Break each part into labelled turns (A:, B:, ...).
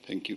A: Thank you.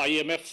B: IMF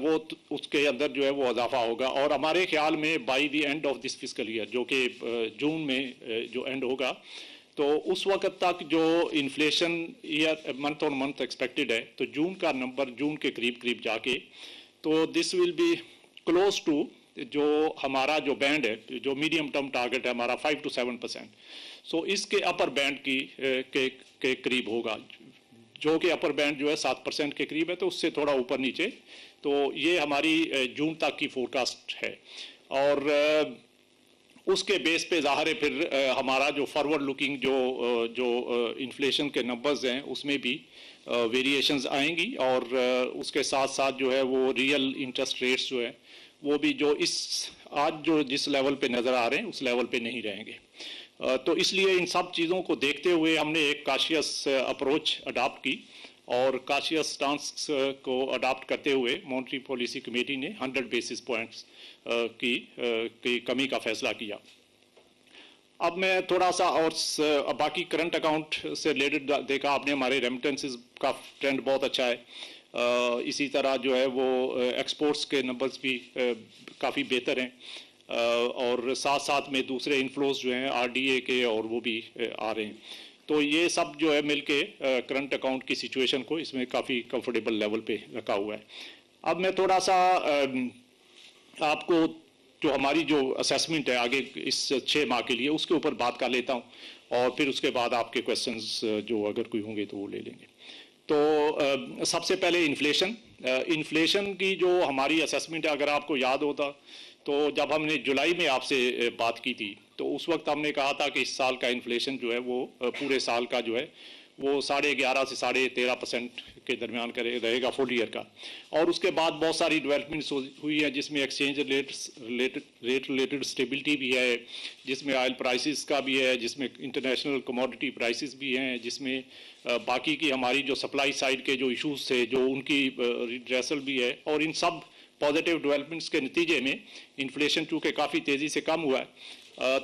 B: وہ اس کے اندر جو ہے وہ اضافہ ہوگا. اور ہمارے خیال میں by the end of this fiscal year جو کہ جون میں جو اینڈ ہوگا تو اس وقت تک جو inflation year month on month expected ہے تو جون کا نمبر جون کے قریب قریب جا کے تو دس ول بی کلوز ٹو جو ہمارا جو بینڈ ہے جو میڈیم ٹرم ٹارگٹ ہے ہمارا 5 to 7%. سو اس کے اپر بینڈ کے قریب ہوگا جو کہ اپر بینڈ جو ہے 7% کے قریب ہے تو اس سے تھوڑا اوپر نیچے. تو یہ ہماری جون تک کی فورکاسٹ ہے اور اس کے بیس پہ ظاہر ہے پھر ہمارا جو فارورڈ لکنگ جو انفلیشن کے نمبرز ہیں اس میں بھی ویریشنز آئیں گی اور اس کے ساتھ ساتھ جو ہے وہ ریئل انٹرسٹ ریٹس جو ہیں وہ بھی جو آج جو جس لیول پہ نظر آ رہے ہیں اس لیول پہ نہیں رہیں گے. تو اس لیے ان سب چیزوں کو دیکھتے ہوئے ہم نے ایک کاشیس اپروچ اڈاپٹ کی اور کاشیس سٹانس کو اڈاپٹ کرتے ہوئے مانیٹری پالیسی کمیٹی نے 100 بیسس پوائنٹس کی کمی کا فیصلہ کیا. اب میں تھوڑا سا اور باقی کرنٹ اکاؤنٹ سے ریلیٹڈ دیکھا آپ نے ہمارے ریمیٹنسز کا ٹرینڈ بہت اچھا ہے. اسی طرح جو ہے وہ ایکسپورٹس کے نمبرز بھی کافی بہتر ہیں اور ساتھ ساتھ میں دوسرے انفلوز جو ہیں RDA کے اور وہ بھی آ رہے ہیں. تو یہ سب جو ہے مل کے کرنٹ اکاؤنٹ کی سچویشن کو اس میں کافی کمفرٹیبل لیول پہ رکھا ہوا ہے. اب میں تھوڑا سا آپ کو جو ہماری جو اسیسمنٹ ہے آگے اس 6 ماہ کے لیے اس کے اوپر بات کر لیتا ہوں اور پھر اس کے بعد آپ کے کویسچنز جو اگر کوئی ہوں گے تو وہ لے لیں گے. تو سب سے پہلے انفلیشن کی جو ہماری اسیسمنٹ ہے اگر آپ کو یاد ہوتا تو جب ہم نے جولائی میں آپ سے بات کی تھی تو اس وقت ہم نے کہا تھا کہ اس سال کا انفلیشن جو ہے وہ پورے سال کا جو ہے وہ 11.5 سے 13.5% کے درمیان رہے گا فل ایئر کا. اور اس کے بعد بہت ساری ڈیولپمنٹس ہوئی ہیں جس میں ایکسچینج ریٹ ریلیٹڈ اسٹیبلٹی بھی ہے, جس میں آئل پرائسز کا بھی ہے, جس میں انٹرنیشنل کموڈٹی پرائسز بھی ہیں, جس میں باقی کی ہماری جو سپلائی سائڈ کے جو ایشوز تھے جو ان کی ریڈریسل بھی ہے. اور ان سب پازیٹیو ڈیولپمنٹس کے نتیجے میں انفلیشن چونکہ کافی تیزی سے کم ہوا ہے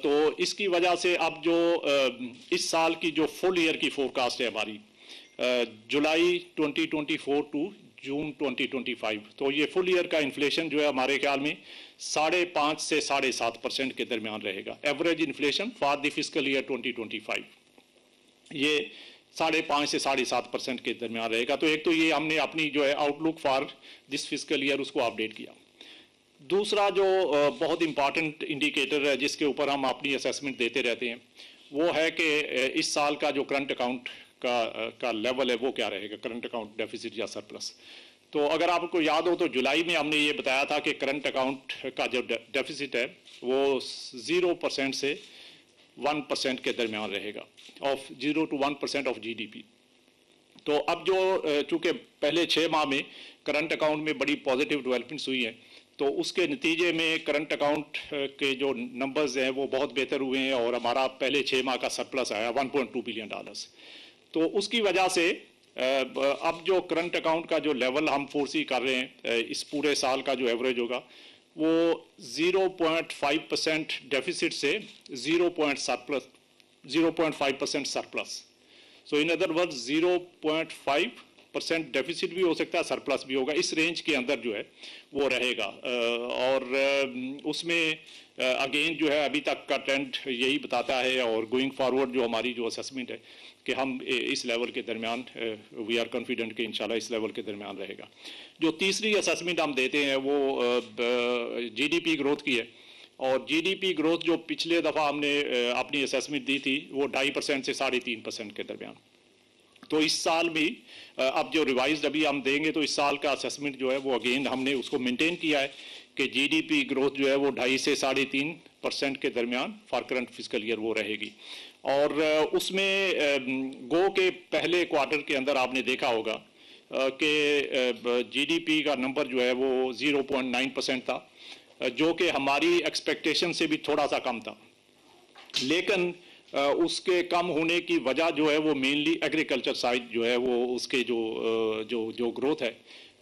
B: تو اس کی وجہ سے اب جو اس سال کی جو فل ایئر کی فورکاسٹ ہے ہماری جولائی 2024 ٹو جون 2025 تو یہ فل ایئر کا انفلیشن جو ہے ہمارے خیال میں 5.5 سے 7.5% کے درمیان رہے گا. Average inflation for the fiscal year 2025 یہ 5.5 سے 7.5% کے درمیان رہے گا. تو ایک تو یہ ہم نے اپنی جو ہے outlook for this fiscal year اس کو اپڈیٹ کیا. دوسرا جو بہت امپارٹنٹ انڈیکیٹر ہے جس کے اوپر ہم اپنی اسیسمنٹ دیتے رہتے ہیں وہ ہے کہ اس سال کا جو کرنٹ اکاؤنٹ کا لیول ہے وہ کیا رہے گا, کرنٹ اکاؤنٹ ڈیفیسٹ یا سرپلس. تو اگر آپ کو یاد ہو تو جولائی میں ہم نے یہ بتایا تھا کہ کرنٹ اکاؤنٹ کا جو ڈیفیسٹ ہے وہ 0% سے 1% کے درمیان رہے گا, 0 to 1% آف GDP. تو اب جو چونکہ پہلے 6 ماہ میں کرنٹ اکاؤنٹ میں بڑی پازیٹیو ڈیولپمنٹس ہوئی ہیں تو اس کے نتیجے میں کرنٹ اکاؤنٹ کے جو نمبرز ہیں وہ بہت بہتر ہوئے ہیں اور ہمارا پہلے 6 ماہ کا سرپلس آیا $1.2 بلین. تو اس کی وجہ سے اب جو کرنٹ اکاؤنٹ کا جو لیول ہم فورسی کر رہے ہیں اس پورے سال کا جو ایوریج ہوگا وہ 0.5% ڈیفیسٹ سے 0.5% surplus. So in other word 0.5% deficits بھی ہو سکتا ہے, سرپلس بھی ہوگا, اس رینج کے اندر جو ہے وہ رہے گا. اور اس میں اگین جو ہے ابھی تک کا ٹرینڈ یہی بتاتا ہے اور گوئنگ فارورڈ جو ہماری جو اسیسمنٹ ہے کہ ہم اس لیول کے درمیان وی آر کانفیڈنٹ کہ انشاءاللہ اس لیول کے درمیان رہے گا. جو تیسری اسیسمنٹ ہم دیتے ہیں وہ GDP گروتھ کی ہے اور GDP گروتھ جو پچھلے دفعہ ہم نے اپنی اسیسمنٹ دی تھی وہ 2.5% سے 3.5% کے درمیان. تو اس سال بھی اب جو ریوائزڈ ابھی ہم دیں گے تو اس سال کا اسیسمنٹ جو ہے وہ اگین ہم نے اس کو مینٹین کیا ہے کہ GDP گروتھ جو ہے وہ 2.5 سے 3.5% کے درمیان فار کرنٹ فسکل ایئر وہ رہے گی. اور اس میں گو کے پہلے کوارٹر کے اندر آپ نے دیکھا ہوگا کہ GDP کا نمبر جو ہے وہ 0.9% تھا جو کہ ہماری ایکسپیکٹیشن سے بھی تھوڑا سا کم تھا. لیکن اس کے کم ہونے کی وجہ جو ہے وہ مینلی ایگریکلچر سائڈ جو ہے وہ اس کے جو گروتھ ہے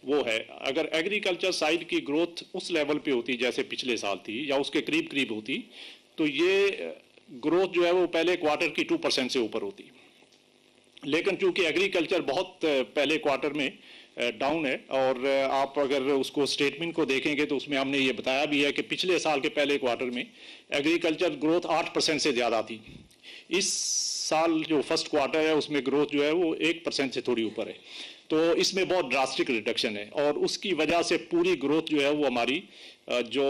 B: وہ ہے. اگر ایگریکلچر سائڈ کی گروتھ اس لیول پہ ہوتی جیسے پچھلے سال تھی یا اس کے قریب قریب ہوتی تو یہ گروتھ جو ہے وہ پہلے کوارٹر کی 2% سے اوپر ہوتی. لیکن چونکہ ایگریکلچر بہت پہلے کوارٹر میں ڈاؤن ہے. اور آپ اگر اس کو اسٹیٹمنٹ کو دیکھیں گے تو اس میں ہم نے یہ بتایا بھی ہے کہ پچھلے سال کے پہلے کوارٹر میں ایگریکلچر گروتھ 8% سے زیادہ تھی. اس سال جو فرسٹ کوارٹر ہے اس میں گروتھ جو ہے وہ 1% سے تھوڑی اوپر ہے. تو اس میں بہت ڈراسٹک ریڈکشن ہے اور اس کی وجہ سے پوری گروتھ جو ہے وہ ہماری جو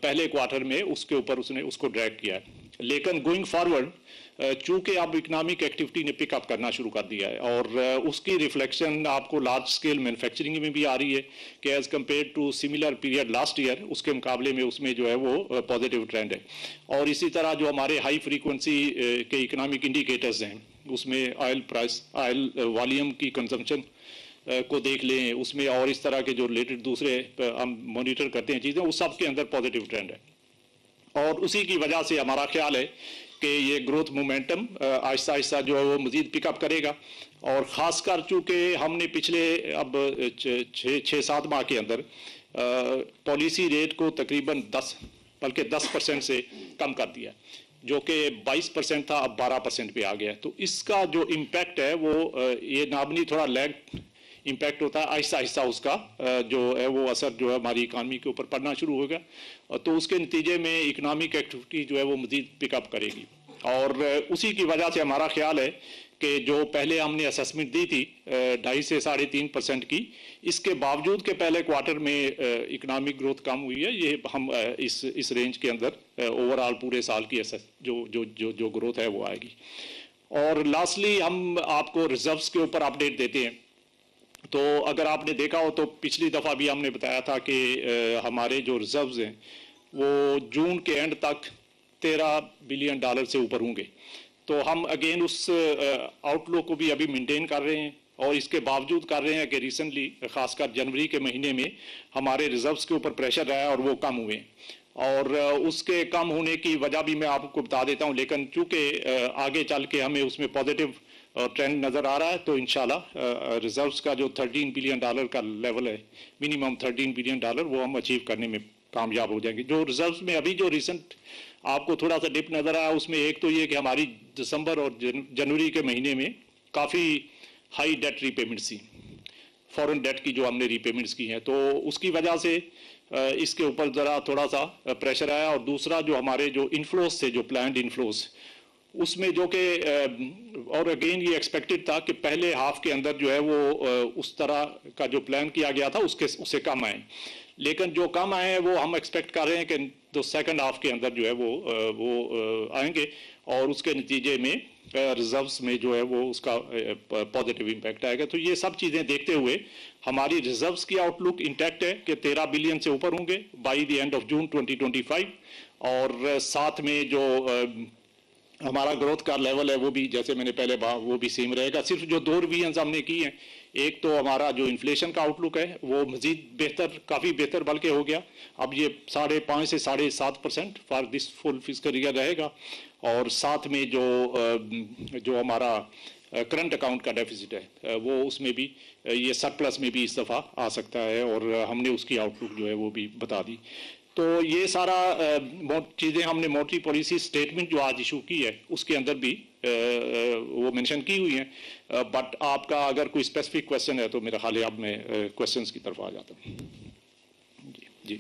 B: پہلے کوارٹر میں اس کے اوپر اس نے اس کو ڈریگ کیا ہے. لیکن گوئنگ فارورڈ چونکہ اب اکنامک ایکٹیویٹی نے پک اپ کرنا شروع کر دیا ہے اور اس کی ریفلیکشن آپ کو لارج اسکیل مینوفیکچرنگ میں بھی آ رہی ہے کہ as compared to similar period last year اس کے مقابلے میں اس میں جو ہے وہ پازیٹیو ٹرینڈ ہے. اور اسی طرح جو ہمارے ہائی فریکوینسی کے اکنامک انڈیکیٹرز ہیں اس میں آئل پرائس آئل والیوم کی کنزمپشن کو دیکھ لیں اس میں اور اس طرح کے جو ریلیٹڈ دوسرے ہم مانیٹر کرتے ہیں چیزیں اس سب کے اندر پازیٹیو ٹرینڈ ہے. اور اسی کی وجہ سے ہمارا خیال ہے کہ یہ گروتھ مومنٹم آہستہ آہستہ جو ہے وہ مزید پک اپ کرے گا. اور خاص کر چونکہ ہم نے پچھلے اب 6-7 ماہ کے اندر پالیسی ریٹ کو تقریباً 10% سے کم کر دیا جو کہ 22% تھا اب 12% پہ آ گیا. تو اس کا جو امپیکٹ ہے وہ یہ نامنی تھوڑا لیگ امپیکٹ ہوتا ہے. آہستہ آہستہ اس کا جو ہے وہ اثر جو ہے ہماری اکانومی کے اوپر پڑنا شروع ہوگا تو اس کے نتیجے میں اکنامک ایکٹیویٹی جو ہے وہ مزید پک اپ کرے گی. اور اسی کی وجہ سے ہمارا خیال ہے کہ جو پہلے ہم نے اسیسمنٹ دی تھی 2.5 سے 3.5% کی اس کے باوجود کہ پہلے کوارٹر میں اکنامک گروتھ کم ہوئی ہے یہ ہم اس رینج کے اندر اوور آل پورے سال کی جو گروتھ ہے وہ آئے گی. اور لاسٹلی ہم آپ کو ریزروز کے اوپر اپڈیٹ دیتے ہیں. تو اگر آپ نے دیکھا ہو تو پچھلی دفعہ بھی ہم نے بتایا تھا کہ ہمارے جو ریزروز ہیں وہ جون کے اینڈ تک $13 بلین سے اوپر ہوں گے. تو ہم اگین اس آؤٹ لک کو بھی ابھی مینٹین کر رہے ہیں اور اس کے باوجود کر رہے ہیں کہ ریسنٹلی خاص کر جنوری کے مہینے میں ہمارے ریزروز کے اوپر پریشر رہا ہے اور وہ کم ہوئے ہیں. اور اس کے کم ہونے کی وجہ بھی میں آپ کو بتا دیتا ہوں. لیکن چونکہ آگے چل کے ہمیں اس میں پازیٹیو ٹرینڈ نظر آ رہا ہے تو انشاءاللہ ریزروز کا جو $13 بلین کا لیول ہے منیمم $13 بلین وہ ہم اچیو کرنے میں کامیاب ہو جائیں گے. جو ریزروز میں ابھی جو ریسنٹ آپ کو تھوڑا سا ڈپ نظر آیا اس میں ایک تو یہ کہ ہماری دسمبر اور جنوری کے مہینے میں کافی ہائی ڈیٹ ری پیمنٹس تھیں فورن ڈیٹ کی جو ہم نے ری پیمنٹس کی ہیں تو اس کی وجہ سے اس کے اوپر ذرا تھوڑا سا پریشر آیا. اور دوسرا جو ہمارے جو انفلوز تھے جو پلانڈ انفلوز اس میں جو کہ اور اگین یہ ایکسپیکٹڈ تھا کہ پہلے ہاف کے اندر جو ہے وہ اس طرح کا جو پلان کیا گیا تھا اس سے کم آئے. لیکن جو کم آئے ہیں وہ ہم ایکسپیکٹ کر رہے ہیں کہ تو سیکنڈ ہاف کے اندر جو ہے وہ آئیں گے اور اس کے نتیجے میں ریزروز میں جو ہے وہ اس کا پازیٹیو امپیکٹ آئے گا. تو یہ سب چیزیں دیکھتے ہوئے ہماری ریزروز کی آؤٹ لک انٹیکٹ ہے کہ $13 بلین سے اوپر ہوں گے by the end of June 2025. اور ساتھ میں جو ہمارا گروتھ کا لیول ہے وہ بھی جیسے میں نے پہلے وہ بھی سیم رہے گا. صرف جو 2 ریویژنز ہم نے کی ہیں ایک تو ہمارا جو انفلیشن کا آؤٹ لک ہے وہ مزید بہتر کافی بہتر بلکہ ہو گیا. اب یہ 5.5 سے 7.5% for this full fiscal year رہے گا. اور ساتھ میں جو ہمارا کرنٹ اکاؤنٹ کا ڈیفیسٹ ہے وہ اس میں بھی یہ سرپلس میں بھی اس دفعہ آ سکتا ہے اور ہم نے اس کی آؤٹ لک جو ہے وہ بھی بتا دی. تو یہ سارا چیزیں ہم نے مونیٹری پالیسی اسٹیٹمنٹ جو آج ایشو کی ہے اس کے اندر بھی وہ مینشن کی ہوئی ہیں. بٹ آپ کا اگر کوئی اسپیسیفک کویشچن ہے تو میرا خیال ہے اب میں کویشچنس کی طرف آ جاتا ہوں. جی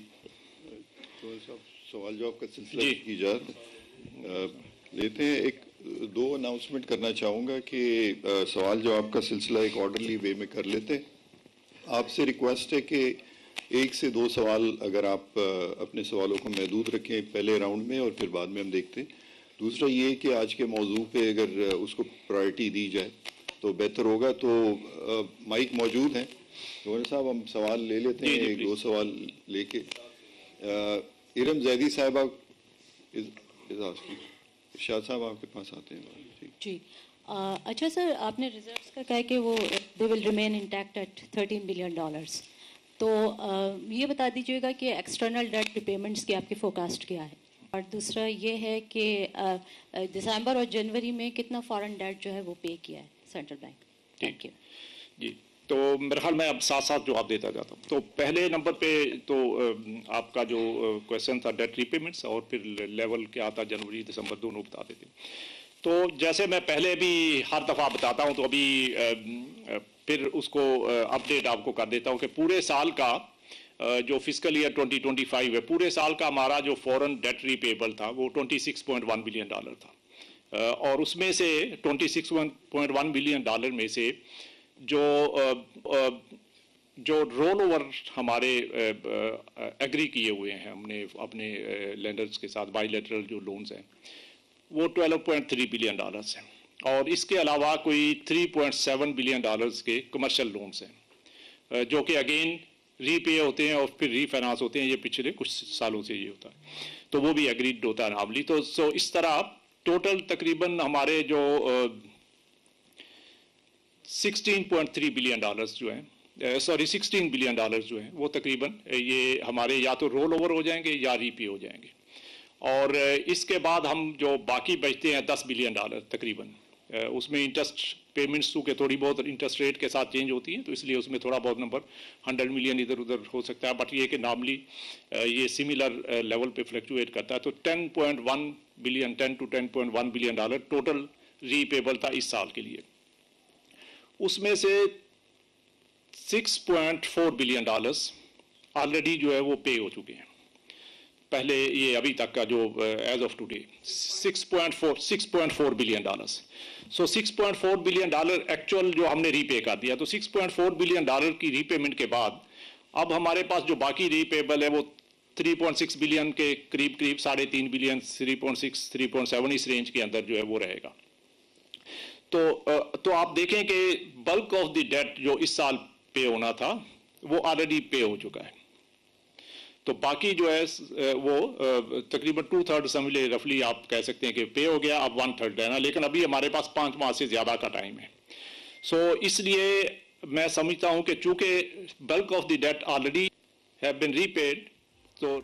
A: سوال جواب کا سلسلہ کی جائے لیتے ہیں. ایک 2 اناؤنسمنٹ کرنا چاہوں گا کہ سوال جواب کا سلسلہ ایک آرڈرلی وے میں کر لیتے. آپ سے ریکویسٹ ہے کہ 1 سے 2 سوال اگر آپ اپنے سوالوں کو محدود رکھیں پہلے راؤنڈ میں اور پھر بعد میں ہم دیکھتے ہیں. دوسرا یہ کہ آج کے موضوع پہ اگر اس کو پرائرٹی دی جائے تو بہتر ہوگا. تو مائک موجود ہیں گورنر صاحب ہم سوال لے لیتے ہیں. 1-2 سوال لے کے ارم زیدی صاحبہ شاہ صاحب آپ کے پاس آتے ہیں.
C: جی اچھا سر آپ نے ریزروز کا کہا کہ وہ they will remain intact at $13 billion. تو یہ بتا دیجیے گا کہ ایکسٹرنل ڈیٹ ریپیمنٹس کی آپ کی فوکاسٹ کیا ہے. اور دوسرا یہ ہے کہ دسمبر اور جنوری میں کتنا فارن ڈیٹ جو ہے وہ پے کیا ہے سینٹرل بینک. Thank you.
B: جی تو میرا خیال میں اب ساتھ ساتھ جواب دیتا جاتا ہوں. تو پہلے نمبر پہ تو آپ کا جو کویشچن تھا ڈیٹ ری پیمنٹس اور پھر لیول کیا تھا جنوری دسمبر دونوں بتا دیتے. تو جیسے میں پہلے بھی ہر دفعہ بتاتا ہوں تو ابھی پھر اس کو اپڈیٹ آپ کو کر دیتا ہوں کہ پورے سال کا جو فسکل ایئر 2025 ہے پورے سال کا ہمارا جو فورن ڈیٹ ری پیبل تھا وہ $26.1 بلین تھا، اور اس میں سے $26.1 بلین میں سے جو رول اوور ہمارے ایگری کیے ہوئے ہیں ہم نے اپنے لینڈرز کے ساتھ بائی لیٹرل جو لونز ہیں وہ $12.3 بلین ہیں، اور اس کے علاوہ کوئی $3.7 بلین کے کمرشل لونز ہیں جو کہ اگین ری پے ہوتے ہیں اور پھر ری فائنانس ہوتے ہیں. یہ پچھلے کچھ سالوں سے یہ ہوتا ہے تو وہ بھی ایگریڈ ہوتا ہے نارملی. تو اس طرح ٹوٹل تقریباً ہمارے جو $16.3 بلین جو ہیں $16 بلین جو ہیں وہ تقریباً یہ ہمارے یا تو رول اوور ہو جائیں گے یا ری پے ہو جائیں گے. اور اس کے بعد ہم جو باقی بچتے ہیں $10 بلین تقریباً، اس میں انٹرسٹ پیمنٹس کہ تھوڑی بہت انٹرسٹ ریٹ کے ساتھ چینج ہوتی ہیں تو اس لیے اس میں تھوڑا بہت نمبر 100 ملین ادھر ادھر ہو سکتا ہے، بٹ یہ کہ نارملی یہ سملر لیول پہ فلیکچویٹ کرتا ہے. تو 10.1 billion $10 to 10.1 billion total repayable تھا اس سال کے لیے. اس میں سے $6.4 بلین آلریڈی جو ہے وہ پے ہو چکے ہیں پہلے، یہ ابھی تک کا جو as of today $6.4 billion. So $6.4 billion actual جو ہم نے ری پے کر دیا. تو $6.4 بلین کی ری پیمنٹ کے بعد اب ہمارے پاس جو باقی ری پیبل ہے وہ 3.6 بلین کے قریب 3.5 بلین 3.6 3.7 اس رینج کے اندر جو ہے وہ رہے گا. تو آپ دیکھیں کہ بلک آف دی ڈیٹ جو اس سال پے ہونا تھا وہ آلریڈی پے ہو چکا ہے. تو باقی جو ہے وہ تقریباً 2/3 سمجھ رفلی آپ کہہ سکتے ہیں کہ پے ہو گیا، اب 1/3 رہنا، لیکن ابھی ہمارے پاس 5 ماہ سے زیادہ کا ٹائم ہے. سو اس لیے میں سمجھتا ہوں کہ چونکہ bulk of the debt already have been repaid تو